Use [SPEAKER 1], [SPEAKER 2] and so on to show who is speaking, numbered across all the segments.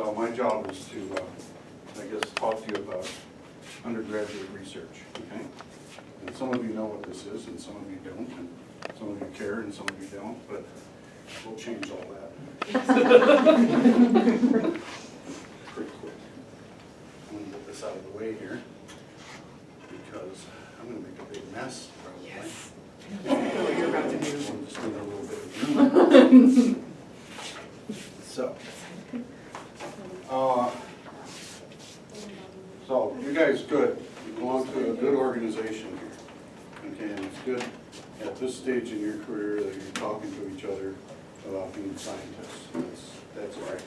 [SPEAKER 1] So my job is to, I guess, talk to you about undergraduate research, okay? And some of you know what this is, and some of you don't, and some of you care, and some of you don't, but we'll change all that. Pretty quick. I'm gonna get this out of the way here, because I'm gonna make a big mess, probably.
[SPEAKER 2] Yes. I know what you're about to do.
[SPEAKER 1] We'll just need a little bit of room. So you guys good. You belong to a good organization here. Okay, and it's good at this stage in your career that you're talking to each other about being scientists. That's all right.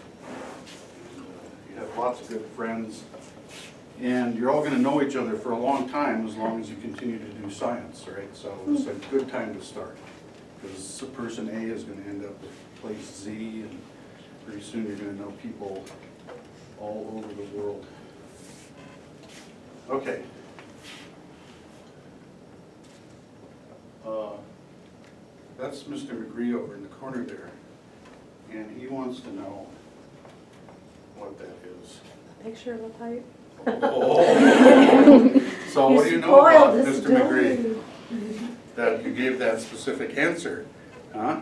[SPEAKER 1] And, you have lots of good friends, and you're all going to know each other for a long time as long as you continue to do science, right? So it's a good time to start, because person A is going to end up with place Z, and pretty soon you're going to know people all over the world. Okay. That's Mr. McGree over in the corner there, and he wants to know what that is.
[SPEAKER 3] A picture of a pipe.
[SPEAKER 1] Oh. So what do you know about Mr. McGree? That you gave that specific answer, huh?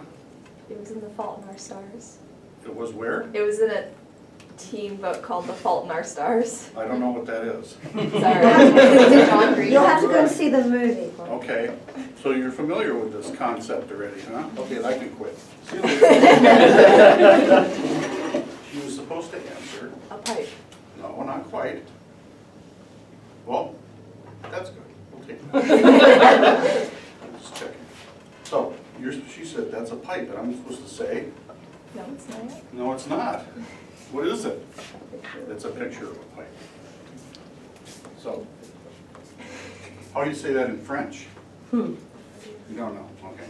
[SPEAKER 3] It was in The Fault in Our Stars.
[SPEAKER 1] It was where?
[SPEAKER 3] It was in a teen book called The Fault in Our Stars.
[SPEAKER 1] I don't know what that is.
[SPEAKER 3] Sorry. John Green.
[SPEAKER 4] You'll have to go see the movie.
[SPEAKER 1] Okay, so you're familiar with this concept already, huh? Okay, I can quit. See you later. She was supposed to answer.
[SPEAKER 3] A pipe.
[SPEAKER 1] No, not quite. Well, that's good. We'll take that. I'm just checking. So, she said that's a pipe, and I'm supposed to say,
[SPEAKER 3] No, it's not.
[SPEAKER 1] no, it's not. What is it? It's a picture of a pipe. So, how do you say that in French? You don't know, okay.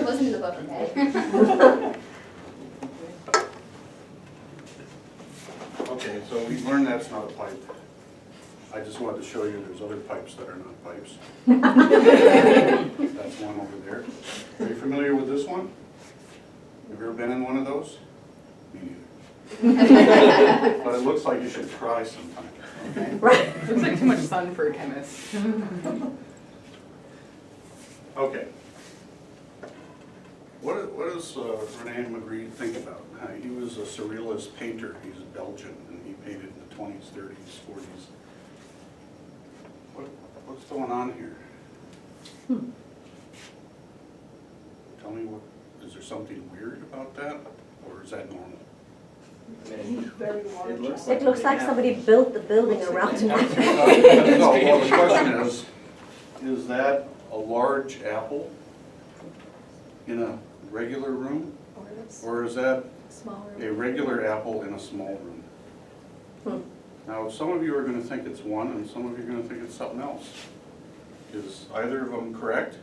[SPEAKER 3] Listen to the book, okay?
[SPEAKER 1] Okay, so we learned that's not a pipe. I just wanted to show you there's other pipes that are not pipes. That's one over there. Are you familiar with this one? Have you ever been in one of those? Me neither. But it looks like you should try sometime, okay?
[SPEAKER 4] Right.
[SPEAKER 2] Looks like too much sun for a chemist.
[SPEAKER 1] Okay. What does René Magritte think about? He was a surrealist painter. He's Belgian, and he painted in the 20s, 30s, 40s. What's going on here? Tell me is there something weird about that, or is that normal?
[SPEAKER 4] It looks like somebody built the building around it.
[SPEAKER 1] No, well, the question is that a large apple in a regular room? Or is that
[SPEAKER 3] Small room.
[SPEAKER 1] a regular apple in a small room? Now, some of you are going to think it's one, and some of you are going to think it's something else. Is either of them correct?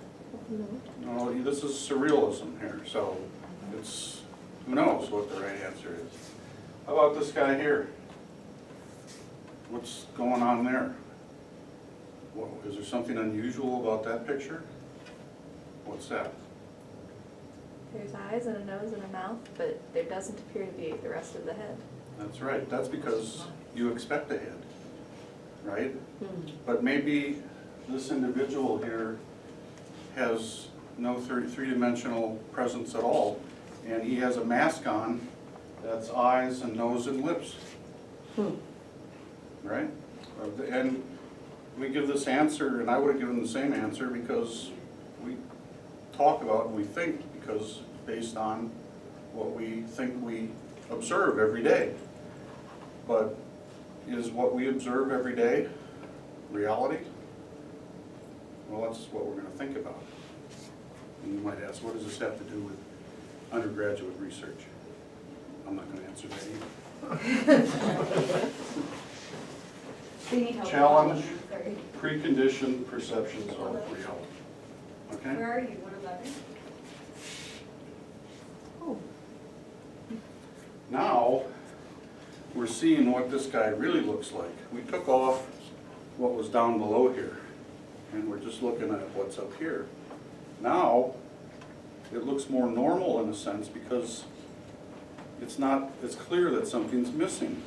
[SPEAKER 1] No, this is surrealism here, so it's, who knows what the right answer is. How about this guy here? What's going on there? Well, is there something unusual about that picture? What's that?
[SPEAKER 3] There's eyes and a nose and a mouth, but there doesn't appear to be the rest of the head.
[SPEAKER 1] That's right. That's because you expect a head, right? But maybe this individual here has no three-dimensional presence at all, and he has a mask on that's eyes and nose and lips, right? And we give this answer, and I would have given the same answer because we talk about and we think because based on what we think we observe every day. But is what we observe every day reality? Well, that's what we're going to think about. And you might ask, what does this have to do with undergraduate research? I'm not going to answer that either. Challenge, preconditioned perceptions of reality. Okay?
[SPEAKER 3] Where are you? 111?
[SPEAKER 4] Oh.
[SPEAKER 1] Now, we're seeing what this guy really looks like. We took off what was down below here, and we're just looking at what's up here. Now, it looks more normal in a sense because it's clear that something's missing.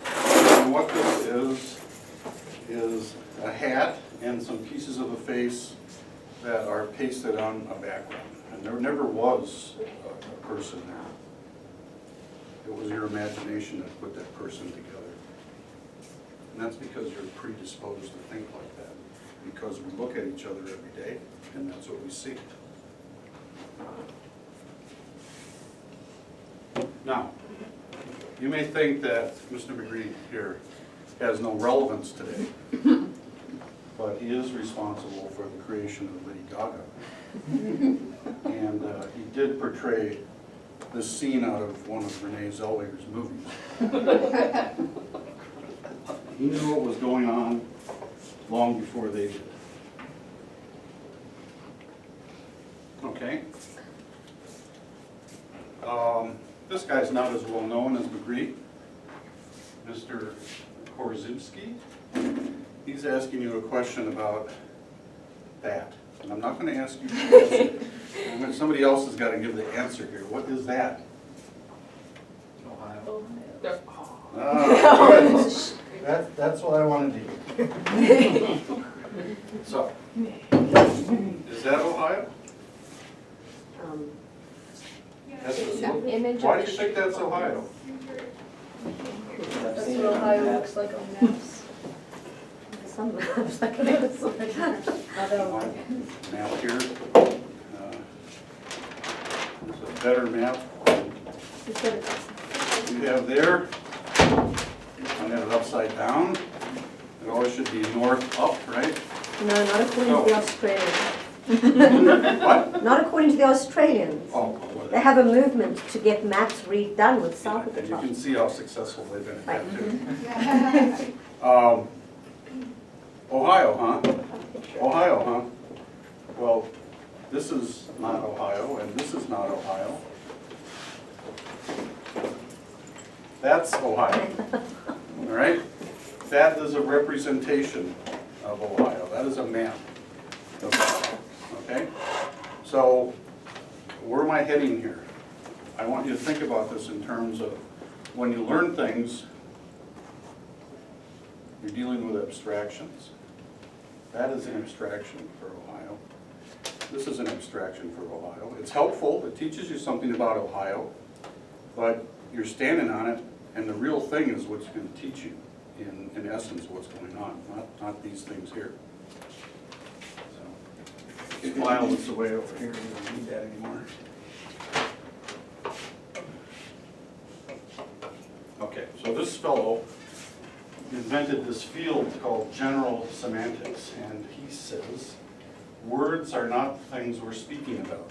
[SPEAKER 1] And what this is a hat and some pieces of a face that are pasted on a background. And there never was a person there. It was your imagination that put that person together. And that's because you're predisposed to think like that. Because we look at each other every day, and that's what we see. Now, you may think that Mr. McGree here has no relevance today, but he is responsible for the creation of Lady Gaga. And he did portray this scene out of one of Renee Zellweger's movies. He knew what was going on long before they did. Okay? This guy's not as well known as McGree, Mr. Korzybski. He's asking you a question about that. And I'm not going to ask you to answer. Somebody else has got to give the answer here. What is that?
[SPEAKER 5] Ohio.
[SPEAKER 1] Ah, good. That's what I want to do. So, is that Ohio? That's
[SPEAKER 3] Image
[SPEAKER 1] why
[SPEAKER 3] of
[SPEAKER 1] do you think that's Ohio?
[SPEAKER 5] That's
[SPEAKER 6] what Ohio looks like on maps.
[SPEAKER 4] Some maps like this.
[SPEAKER 1] Map here. There's a better map you have there. I have it upside down. It always should be north up, right?
[SPEAKER 4] No, not according to the Australians.
[SPEAKER 1] What?
[SPEAKER 4] Not according to the Australians.
[SPEAKER 1] Oh,
[SPEAKER 4] They have a movement to get maps redone with south at the
[SPEAKER 1] and you
[SPEAKER 4] top.
[SPEAKER 1] can see how successful they've been at that too. Ohio, huh? Ohio, huh? Well, this is not Ohio, and this is not Ohio. That's Ohio, all right? That is a representation of Ohio. That is a map of Ohio, okay? So, where am I heading here? I want you to think about this in terms of when you learn things, you're dealing with abstractions. That is an abstraction for Ohio. This is an abstraction for Ohio. It's helpful, it teaches you something about Ohio, but you're standing on it, and the real thing is what's going to teach you, in essence, what's going on, not these things here. So, this file is away over here, we don't need that anymore. Okay, so this fellow invented this field called general semantics, and he says, words are not things we're speaking about.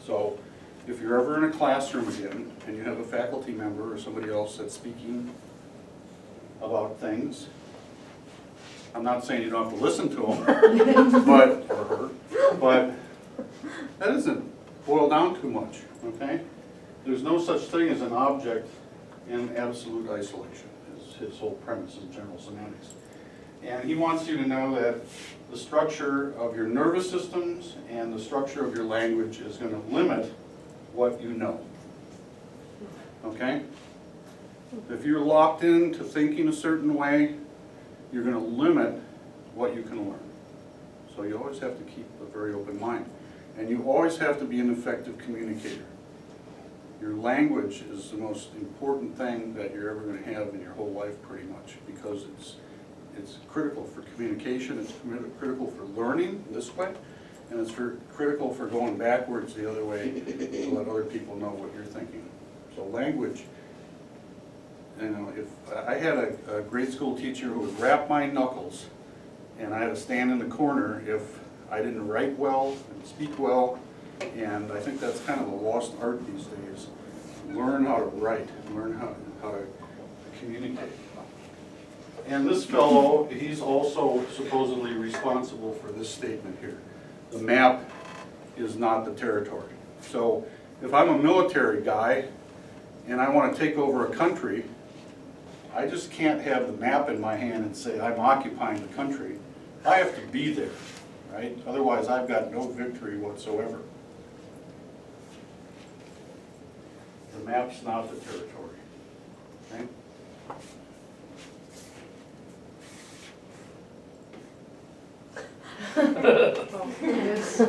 [SPEAKER 1] So, if you're ever in a classroom again, and you have a faculty member or somebody else that's speaking about things, I'm not saying you don't have to listen to them, but, or her, but that doesn't boil down too much, okay? There's no such thing as an object in absolute isolation, is his whole premise of general semantics. And he wants you to know that the structure of your nervous systems and the structure of your language is going to limit what you know, okay? If you're locked into thinking a certain way, you're going to limit what you can learn. So you always have to keep a very open mind. And you always have to be an effective communicator. Your language is the most important thing that you're ever going to have in your whole life, pretty much, because it's critical for communication, it's critical for learning this way, and it's critical for going backwards the other way to let other people know what you're thinking. So language, you know, if I had a grade school teacher who would rap my knuckles, and I had to stand in the corner if I didn't write well and speak well, and I think that's kind of a lost art these days. Learn how to write, learn how to communicate. And this fellow, he's also supposedly responsible for this statement here. The map is not the territory. So if I'm a military guy and I want to take over a country, I just can't have the map in my hand and say I'm occupying the country. I have to be there, right? Otherwise I've got no victory whatsoever. The map's not the territory, okay?
[SPEAKER 2] Oh, yes.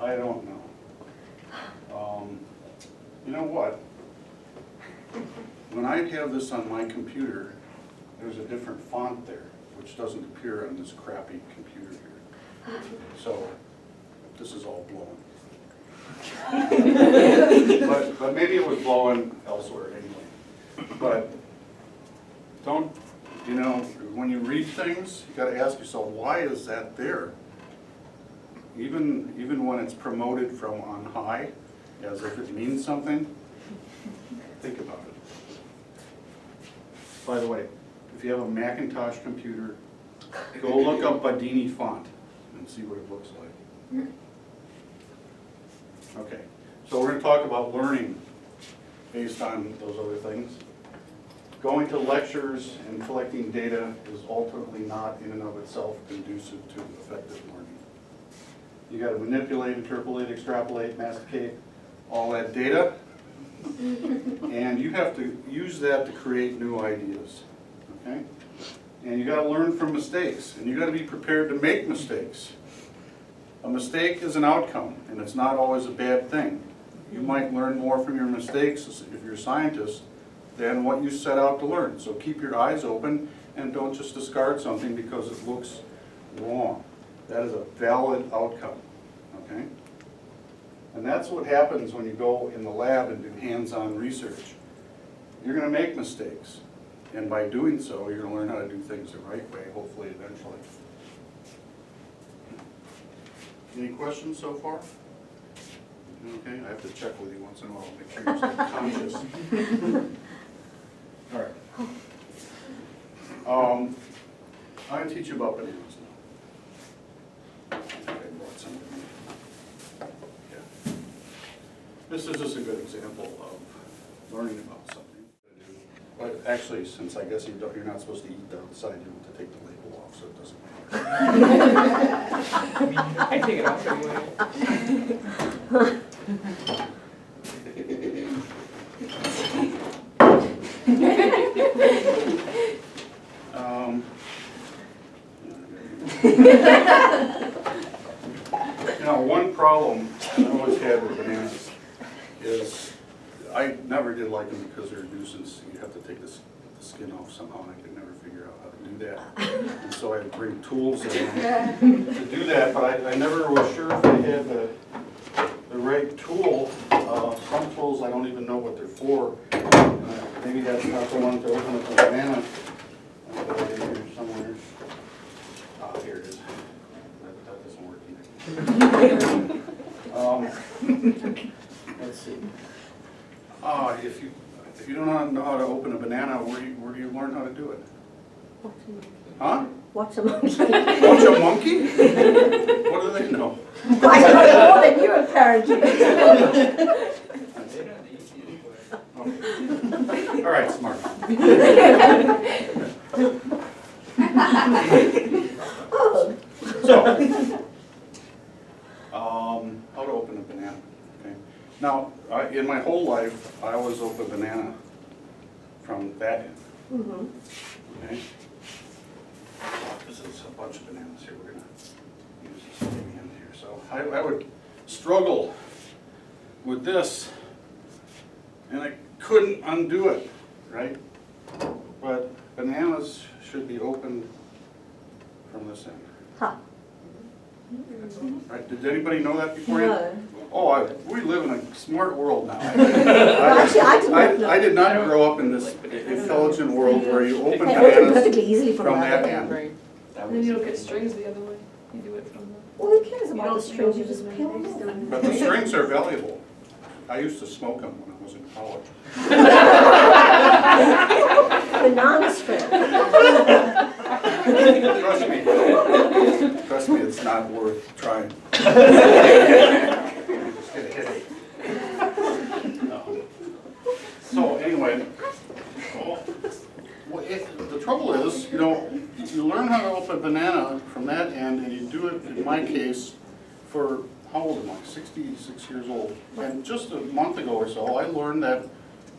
[SPEAKER 1] I don't know. You know what? When I have this on my computer, there's a different font there, which doesn't appear on this crappy computer here. So, this is all blowing. But maybe it was blowing elsewhere anyway. But don't, you know, when you read things, you gotta ask yourself, why is that there? Even when it's promoted from on high, as if it means something, think about it. By the way, if you have a Macintosh computer, go look up Badini font and see what it looks like. Okay, so we're going to talk about learning based on those other things. Going to lectures and collecting data is ultimately not in and of itself conducive to effective learning. You got to manipulate, interpolate, extrapolate, masticate all that data, and you have to use that to create new ideas, okay? And you got to learn from mistakes, and you got to be prepared to make mistakes. A mistake is an outcome, and it's not always a bad thing. You might learn more from your mistakes if you're a scientist than what you set out to learn. So keep your eyes open and don't just discard something because it looks wrong. That is a valid outcome, okay? And that's what happens when you go in the lab and do hands-on research. You're going to make mistakes, and by doing so, you're going to learn how to do things the right way, hopefully, eventually. Any questions so far? Okay, I have to check with you once in a while, make sure you're still conscious. All right. I'm going to teach you about bananas now. I think I brought some with me. Yeah. This is just a good example of learning about something. But actually, since I guess you're not supposed to eat the outside, you have to take the label off, so it doesn't matter.
[SPEAKER 2] I take it off anyway.
[SPEAKER 1] Now, one problem I always had with bananas is I never did like them because they're a nuisance. You have to take the skin off somehow, and I could never figure out how to do that. And so I had to bring tools in to do that, but I never was sure if they had the right tool. Some tools I don't even know what they're for. Maybe that's not the one to open up a banana. I'll put it in here somewhere. Ah, here it is. That doesn't work either. Let's see. If you don't know how to open a banana, where do you learn how to do it? Huh?
[SPEAKER 4] Watch a monkey.
[SPEAKER 1] Watch a monkey? What do they know?
[SPEAKER 4] I know more than you apparently.
[SPEAKER 1] Okay. All right, smart. So, how to open a banana. Okay. Now, in my whole life, I always open a banana from that end.
[SPEAKER 4] Mm-hmm.
[SPEAKER 1] Okay. This is a bunch of bananas here. We're gonna use this thing in here. So I would struggle with this, and I couldn't undo it, right? But bananas should be opened from this end.
[SPEAKER 4] Huh.
[SPEAKER 1] Right? Did anybody know that before?
[SPEAKER 4] No.
[SPEAKER 1] Oh, we live in a smart world now.
[SPEAKER 4] Actually, I did not know.
[SPEAKER 1] I did not grow up in this intelligent world where you open
[SPEAKER 4] They open
[SPEAKER 1] bananas
[SPEAKER 4] perfectly easily from
[SPEAKER 1] from
[SPEAKER 4] that
[SPEAKER 1] that
[SPEAKER 4] end.
[SPEAKER 1] end.
[SPEAKER 2] Right.
[SPEAKER 6] And then you don't get strings the other way. You do it from the.
[SPEAKER 4] Well, who cares
[SPEAKER 6] You
[SPEAKER 4] about
[SPEAKER 6] don't
[SPEAKER 4] the strings? You just peel them off.
[SPEAKER 1] But the strings are valuable. I used to smoke them when I was in college.
[SPEAKER 4] Banana string.
[SPEAKER 1] Trust me, it's not worth trying. You just get a headache. So anyway, the trouble is, you know, you learn how to open a banana from that end, and you do it, in my case, for, how old am I? 66 years old. And just a month ago or so, I learned that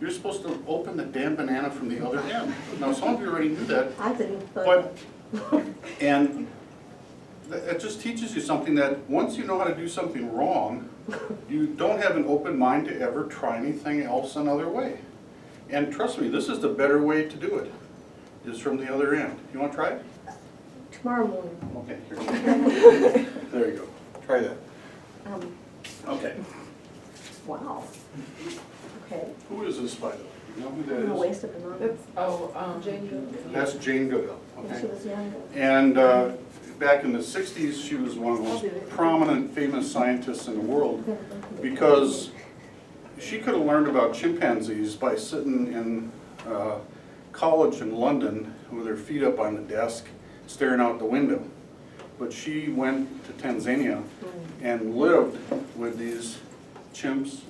[SPEAKER 1] you're supposed to open the damn banana from the other end. Now, some of you already knew that,
[SPEAKER 4] I didn't,
[SPEAKER 1] but, and it just teaches you something that once you know how to do something wrong, you don't have an open mind to ever try anything else another way. And trust me, this is the better way to do it, is from the other end. You want to try it?
[SPEAKER 4] tomorrow morning.
[SPEAKER 1] Okay, here. There you go. Try that. Okay.
[SPEAKER 4] Wow. Okay.
[SPEAKER 1] Who is this, by the way? You know who
[SPEAKER 4] I'm a
[SPEAKER 1] that is?
[SPEAKER 4] waste of banana.
[SPEAKER 6] Jane Goodall.
[SPEAKER 1] That's Jane Goodall,
[SPEAKER 4] When she
[SPEAKER 1] okay?
[SPEAKER 4] was younger.
[SPEAKER 1] And back in the 60s, she was one of the most prominent, famous scientists in the world because she could have learned about chimpanzees by sitting in college in London with her feet up on the desk, staring out the window. But she went to Tanzania and lived with these chimps,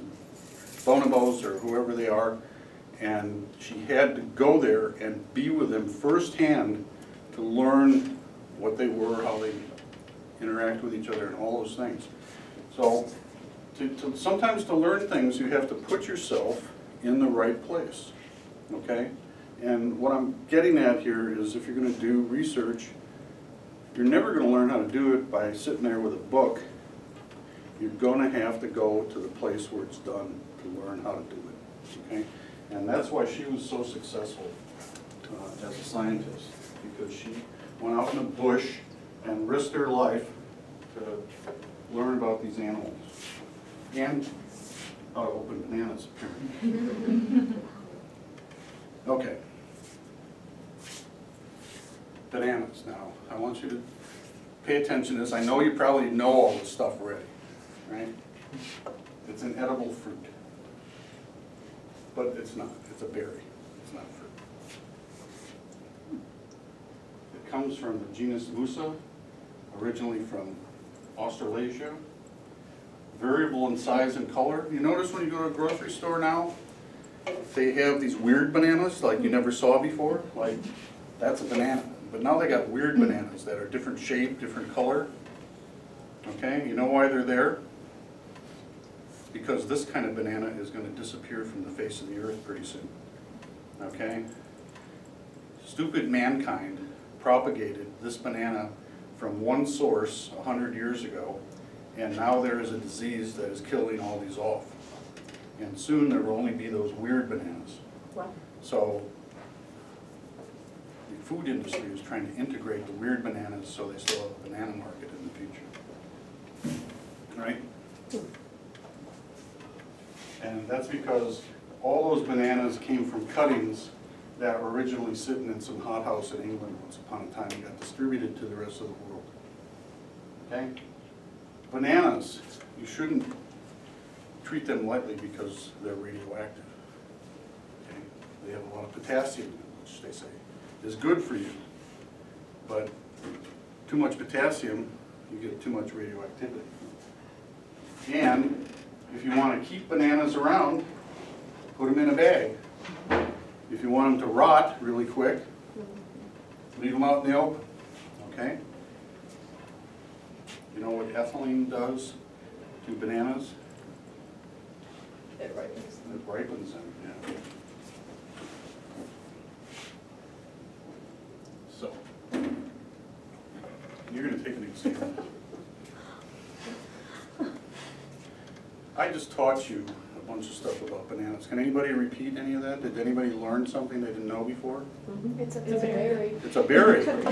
[SPEAKER 1] bonobos, or whoever they are, and she had to go there and be with them firsthand to learn what they were, how they interact with each other, and all those things. So, sometimes to learn things, you have to put yourself in the right place, okay? And what I'm getting at here is if you're going to do research, you're never going to learn how to do it by sitting there with a book. You're going to have to go to the place where it's done to learn how to do it, okay? And that's why she was so successful as a scientist, because she went out in the bush and risked her life to learn about these animals. And how to open bananas, apparently. Okay. Bananas now. I want you to pay attention to this. I know you probably know all this stuff already, right? It's an edible fruit. But it's not. It's a berry. It's not fruit. It comes from the genus Musa, originally from Australasia. Variable in size and color. You notice when you go to a grocery store now, they have these weird bananas like you never saw before. Like, that's a banana. But now they got weird bananas that are different shape, different color. Okay, you know why they're there? Because this kind of banana is going to disappear from the face of the earth pretty soon. Okay? Stupid mankind propagated this banana from one source 100 years ago, and now there is a disease that is killing all these off. And soon there will only be those weird bananas.
[SPEAKER 4] Wow.
[SPEAKER 1] So the food industry is trying to integrate the weird bananas so they still have a banana market in the future. Right? And that's because all those bananas came from cuttings that were originally sitting in some hothouse in England once upon a time and got distributed to the rest of the world. Okay? Bananas, you shouldn't treat them lightly because they're radioactive. Okay? They have a lot of potassium, which they say is good for you. But too much potassium, you get too much radioactivity. And if you want to keep bananas around, put them in a bag. If you want them to rot really quick, leave them out in the open, okay? You know what ethylene does to bananas?
[SPEAKER 6] It ripens.
[SPEAKER 1] It ripens them, yeah. So, you're going to take an exam. I just taught you a bunch of stuff about bananas. Can anybody repeat any of that? Did anybody learn something they didn't know before?
[SPEAKER 3] It's a
[SPEAKER 6] It's a berry.
[SPEAKER 1] It's a berry. Good.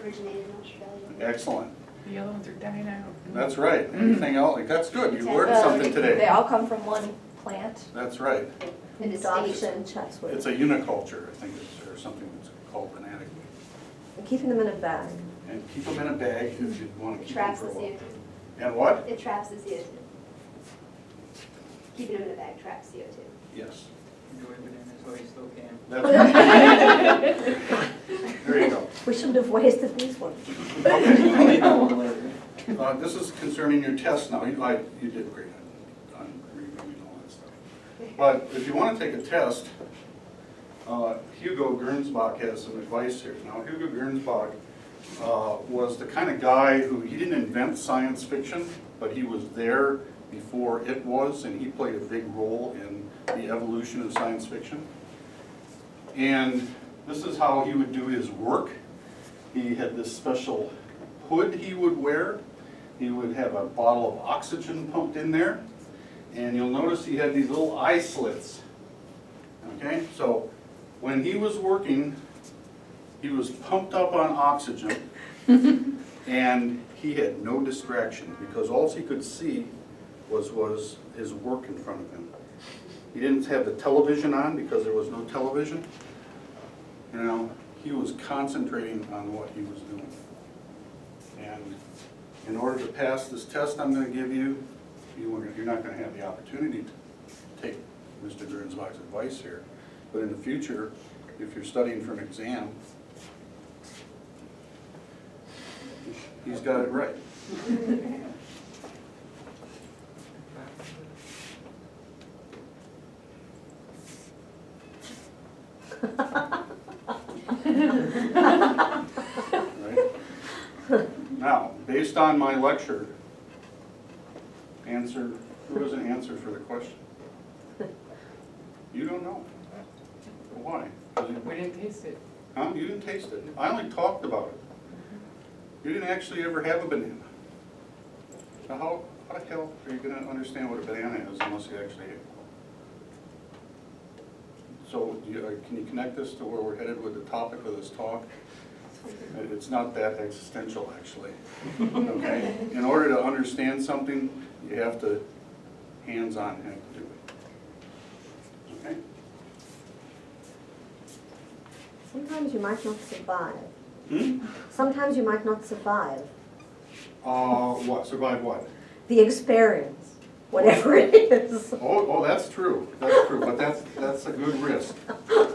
[SPEAKER 2] Originated in Australia.
[SPEAKER 1] Excellent.
[SPEAKER 5] The other ones are dying out.
[SPEAKER 1] That's right. Anything else? That's good. You learned something
[SPEAKER 3] They
[SPEAKER 1] today.
[SPEAKER 3] all come from one plant.
[SPEAKER 1] That's right.
[SPEAKER 2] And it's
[SPEAKER 4] Adoption and Chatsworth.
[SPEAKER 1] It's a uniculture, I think, or something that's called banana.
[SPEAKER 4] And keeping them in a bag.
[SPEAKER 1] And keep them in a bag if you want to
[SPEAKER 2] It
[SPEAKER 1] keep them
[SPEAKER 2] traps
[SPEAKER 1] for
[SPEAKER 2] the
[SPEAKER 1] a while.
[SPEAKER 2] CO2.
[SPEAKER 1] And what?
[SPEAKER 2] It traps the CO2. Keeping them in a bag traps CO2.
[SPEAKER 1] Yes.
[SPEAKER 7] Enjoy bananas while you still can.
[SPEAKER 1] That's right. There you go.
[SPEAKER 4] We shouldn't have wasted these ones.
[SPEAKER 7] I'll eat that one later.
[SPEAKER 1] This is concerning your test now. You did great on reviewing all that stuff. But if you want to take a test, Hugo Gernsback has some advice here. Now, Hugo Gernsback was the kind of guy who, he didn't invent science fiction, but he was there before it was, and he played a big role in the evolution of science fiction. And this is how he would do his work. He had this special hood he would wear. He would have a bottle of oxygen pumped in there. And you'll notice he had these little eye slits. Okay, so when he was working, he was pumped up on oxygen and he had no distraction because all he could see was his work in front of him. He didn't have the television on because there was no television. You know, he was concentrating on what he was doing. And in order to pass this test I'm going to give you, you're not going to have the opportunity to take Mr. Gernsback's advice here. But in the future, if you're studying for an exam, he's got it right. Right? Now, based on my lecture, who has an answer for the question? You don't know. Why?
[SPEAKER 6] We didn't taste it.
[SPEAKER 1] Huh? You didn't taste it. I only talked about it. You didn't actually ever have a banana. So how the hell are you going to understand what a banana is unless you actually ate it? So can you connect this to where we're headed with the topic of this talk? It's not that existential, actually. Okay? In order to understand something, you have to hands-on have to do it. Okay?
[SPEAKER 4] Sometimes you might not survive.
[SPEAKER 1] Hmm?
[SPEAKER 4] Sometimes you might not survive
[SPEAKER 1] What? Survive what?
[SPEAKER 4] the experience, whatever it is.
[SPEAKER 1] Oh, that's true. That's true, but that's a good risk. All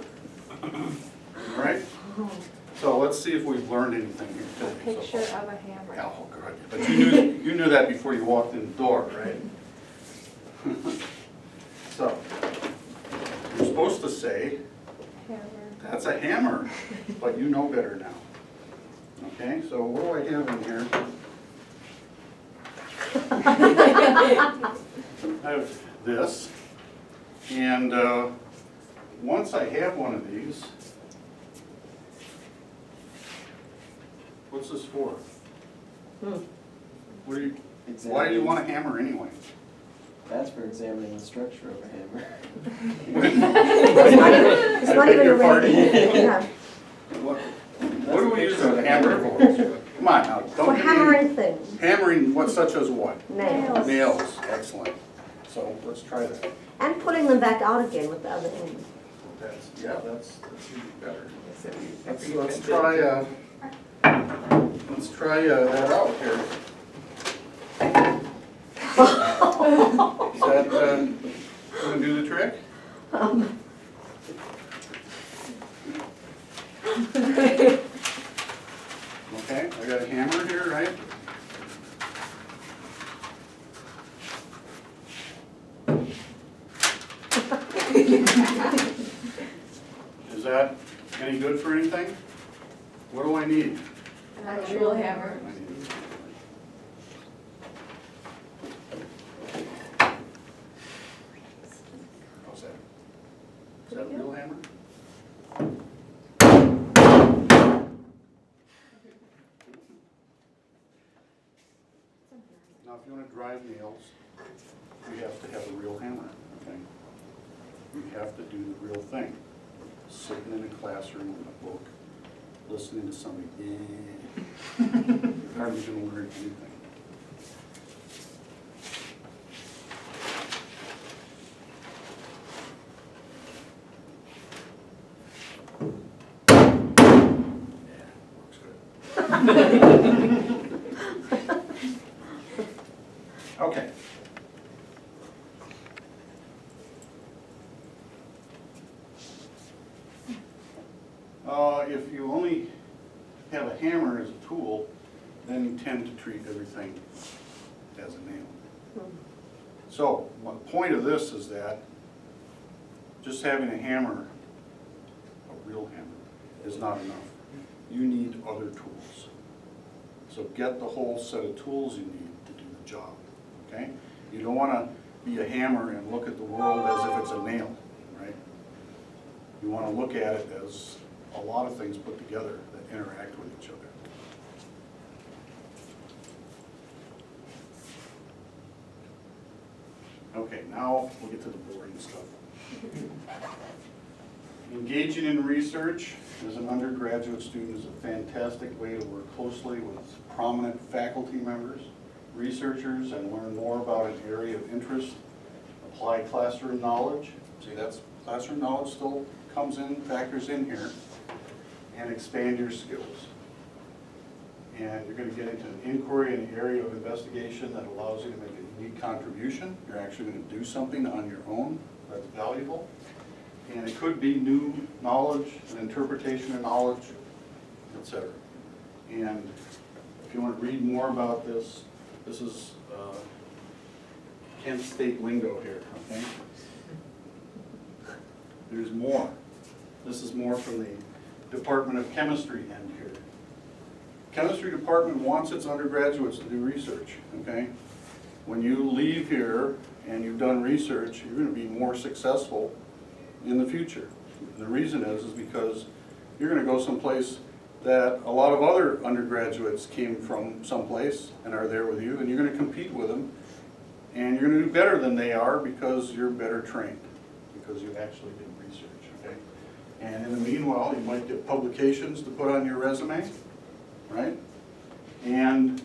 [SPEAKER 1] right? So let's see if we've learned anything here
[SPEAKER 3] A
[SPEAKER 1] today.
[SPEAKER 3] picture of a hammer.
[SPEAKER 1] Oh, good. But you knew that before you walked in the door, right? So, you're supposed to say,
[SPEAKER 3] Hammer.
[SPEAKER 1] that's a hammer, but you know better now. Okay, so what do I have in here? I have this, and once I have one of these, what's this for? What do you, why do you want a hammer anyway?
[SPEAKER 5] That's for examining the structure of a hammer.
[SPEAKER 4] It's not even a
[SPEAKER 1] Party.
[SPEAKER 4] Yeah.
[SPEAKER 1] What do we use a hammer for? Come on now, don't
[SPEAKER 4] For
[SPEAKER 1] give me-
[SPEAKER 4] hammering things,
[SPEAKER 1] Hammering what such as what?
[SPEAKER 4] nails,
[SPEAKER 1] Nails, excellent. So let's try that.
[SPEAKER 4] and putting them back out again with the other end.
[SPEAKER 1] That's even better.
[SPEAKER 6] So
[SPEAKER 1] Let's try that out here. Is that gonna do the trick? Okay, I got a hammer here, right? Is that any good for anything? What do I need?
[SPEAKER 6] An actual hammer.
[SPEAKER 1] I need- How's that? Is that a real hammer? Now, if you want to drive nails, you have to have a real hammer, okay? You have to do the real thing. Sitting in a classroom with a book, listening to somebody, you're hardly going to learn anything. Yeah, works good. Okay. If you only have a hammer as a tool, then you tend to treat everything as a nail. So, the point of this is that just having a hammer a real hammer, is not enough. You need other tools. So get the whole set of tools you need to do the job, okay? You don't want to be a hammer and look at the world as if it's a nail, right? You want to look at it as a lot of things put together that interact with each other. Okay, now we'll get to the boring stuff. Engaging in research as an undergraduate student is a fantastic way to work closely with prominent faculty members, researchers, and learn more about an area of interest. Apply classroom knowledge. See, that's classroom knowledge still comes in, factors in here, and expand your skills. And you're going to get into an inquiry, an area of investigation that allows you to make a unique contribution. You're actually going to do something on your own that's valuable. And it could be new knowledge, an interpretation of knowledge, etc. And if you want to read more about this, this is Kent State lingo here, okay? There's more. This is more from the Department of Chemistry end here. Chemistry department wants its undergraduates to do research, okay? When you leave here and you've done research, you're going to be more successful in the future. And the reason is because you're going to go someplace that a lot of other undergraduates came from someplace and are there with you, and you're going to compete with them, and you're going to do better than they are because you're better trained, because you actually did research, okay? And in the meanwhile, you might get publications to put on your resume, right? And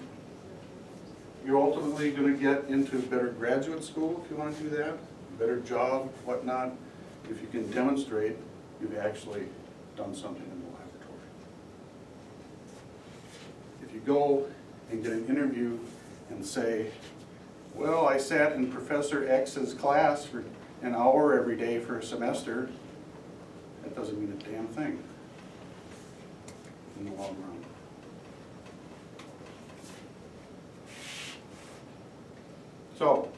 [SPEAKER 1] you're ultimately going to get into better graduate school if you want to do that, better job, whatnot, if you can demonstrate you've actually done something in the laboratory. If you go and get an interview and say, well, I sat in Professor X's class for an hour every day for a semester, that doesn't mean a damn thing in the long run. So,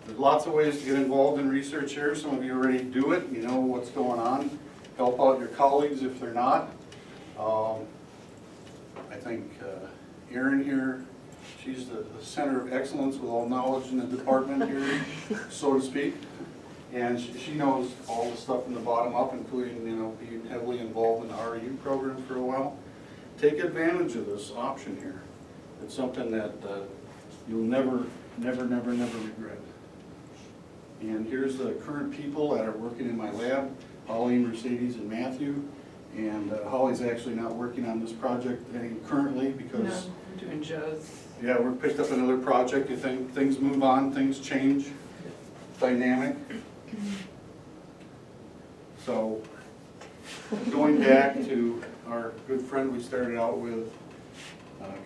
[SPEAKER 1] there's lots of ways to get involved in research here. Some of you already do it. You know what's going on. Help out your colleagues if they're not. I think Erin here, she's the center of excellence with all knowledge in the department here, so to speak. And she knows all the stuff from the bottom up, including, you know, being heavily involved in the RU program for a while. Take advantage of this option here. It's something that you'll never regret. And here's the current people that are working in my lab, Holly, Mercedes, and Matthew. And Holly's actually not working on this project currently because...
[SPEAKER 6] No, we're doing Joe's.
[SPEAKER 1] Yeah, we're picked up another project. You think things move on, things change, dynamic. So, going back to our good friend we started out with,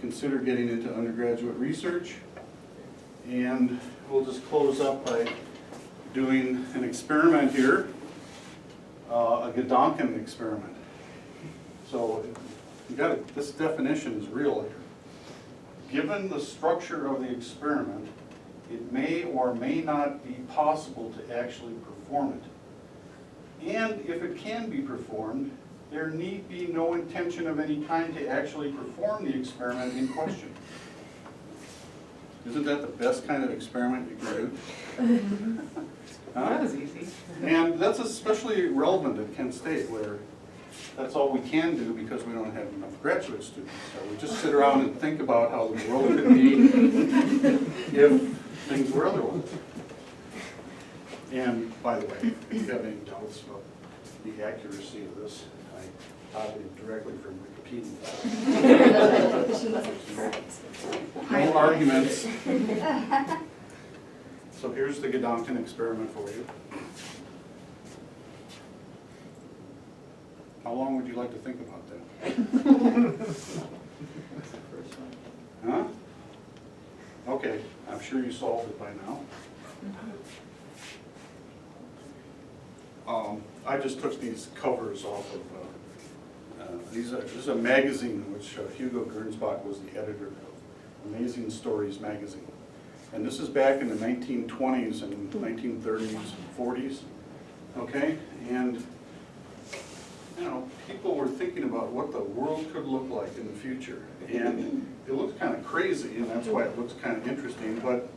[SPEAKER 1] consider getting into undergraduate research. And we'll just close up by doing an experiment here, a Gedanken experiment. So you got to, this definition is real here. Given the structure of the experiment, it may or may not be possible to actually perform it. And if it can be performed, there need be no intention of any kind to actually perform the experiment in question. Isn't that the best kind of experiment you can do?
[SPEAKER 6] That was easy.
[SPEAKER 1] And that's especially relevant at Kent State, where that's all we can do because we don't have enough graduate students. So we just sit around and think about how the world could be if things were otherwise. And by the way, if you have any doubts about the accuracy of this, I copied it directly from Wikipedia. No arguments. So here's the Gedanken experiment for you. How long would you like to think about that? Huh? Okay, I'm sure you solved it by now. I just took these covers off of, this is a magazine which Hugo Gernsbach was the editor of, Amazing Stories magazine. And this is back in the 1920s and 1930s and 40s, okay? And you know, people were thinking about what the world could look like in the future. And it looks kind of crazy, and that's why it looks kind of interesting, but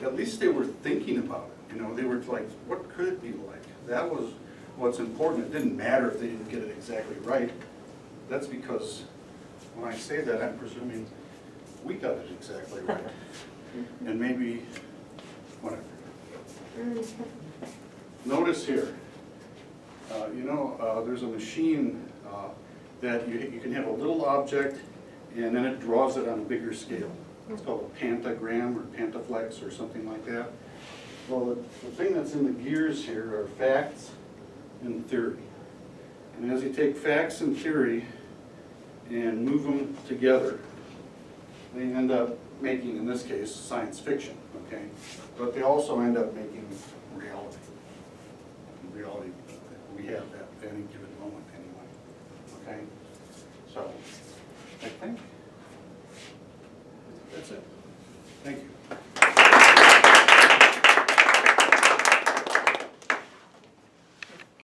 [SPEAKER 1] at least they were thinking about it. You know, they were like, what could it be like? That was what's important. It didn't matter if they didn't get it exactly right. That's because when I say that, I'm presuming we got it exactly right. And maybe, whatever. Notice here, there's a machine that you can have a little object and then it draws it on a bigger scale. It's called a pantagram or pantaflex or something like that. Well, the thing that's in the gears here are facts and theory. And as you take facts and theory and move them together, they end up making, in this case, science fiction, okay? But they also end up making reality. Reality we have at any given moment anyway, okay? So, I think that's it. Thank you.